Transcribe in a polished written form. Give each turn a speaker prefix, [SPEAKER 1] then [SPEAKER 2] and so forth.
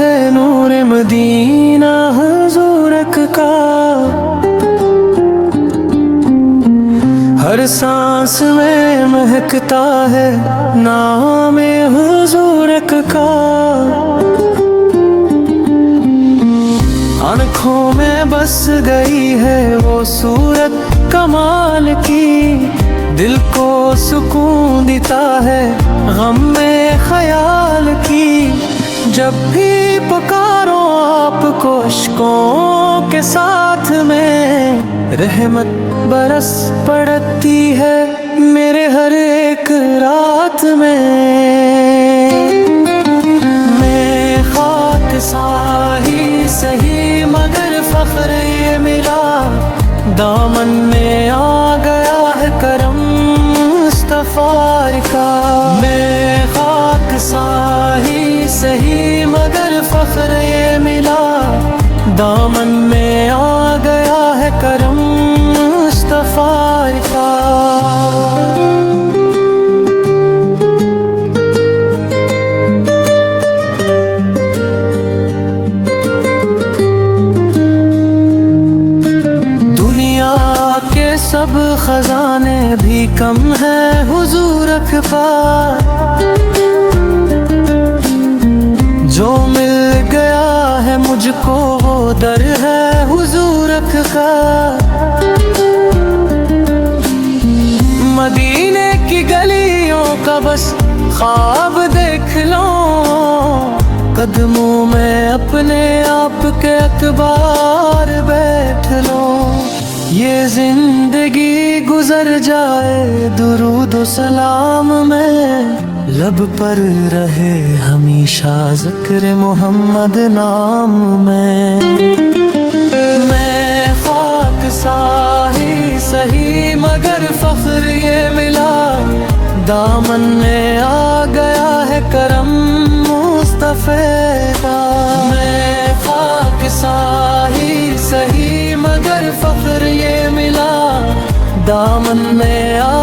[SPEAKER 1] है नूर मदीना हुजूर का। हर सांस में महकता है नाम हुजूर का। आँखों में बस गई है वो सूरत कमाल की, दिल को सुकून देता है गम में ख्याल की। जब भी पुकारो आपको इश्कों के साथ में, रहमत बरस पड़ती है मेरे हर एक रात में। मैं खाक साही सही मगर फख्र ये मिला, दामन में आ गया है करम मुस्तफा का। मैं खाक साही सही मगर फख्र ये मिला, दामन में आ गया है करम मुस्तफा का। सब खजाने भी कम है हुजूर का, जो मिल गया है मुझको वो दर है हुजूर का। मदीने की गलियों का बस ख्वाब देख लो, कदमों में अपने आप के अखबार बैठ लो। ये जिंदगी गुजर जाए दुरूद सलाम में, लब पर रहे हमेशा जिक्र मोहम्मद नाम में। मैं खाक साही सही मगर फख्र ये मिला, दामन में आ गया है करम मुस्तफे का। मैं खाक साही सही मगर फख्र ये मिला, दामन में आ